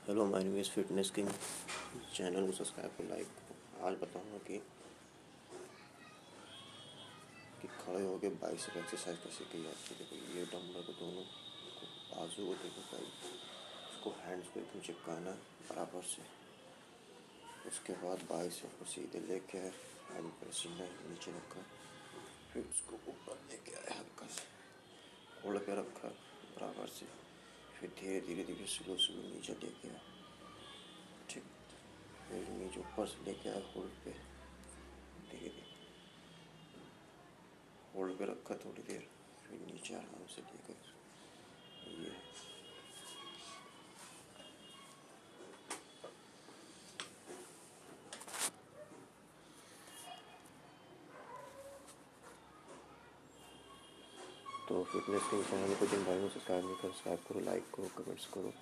Hello, my name is fitness king. Channel को subscribe करो, like करो। आज बताऊंगा कि खड़े होकर बाइसेप एक्सरसाइज कैसे की जाती है। देखो, ये डंबल को दोनों को बाजू को देखो भाई, उसको हैंड्स को एकदम चिपकाना है बराबर से। उसके बाद बाइसेप को सीधे लेके आए, हैंड पर सीना नीचे रखा, फिर उसको ऊपर लेके आए, हल्का से होल्ड पे रखा बराबर से, फिर धीरे धीरे धीरे स्लो स्लो नीचे लेके आए। ठीक, फिर नीचे ऊपर से लेके आए होल्ड पे, धीरे धीरे होल्ड पे रखा थोड़ी देर, फिर नीचे आराम से लेकर ये तो फिटनेस के चैनल को जिन भाइयों को सब्सक्राइब नहीं करो, सब्सक्राइब करो, लाइक करो, कमेंट्स करो।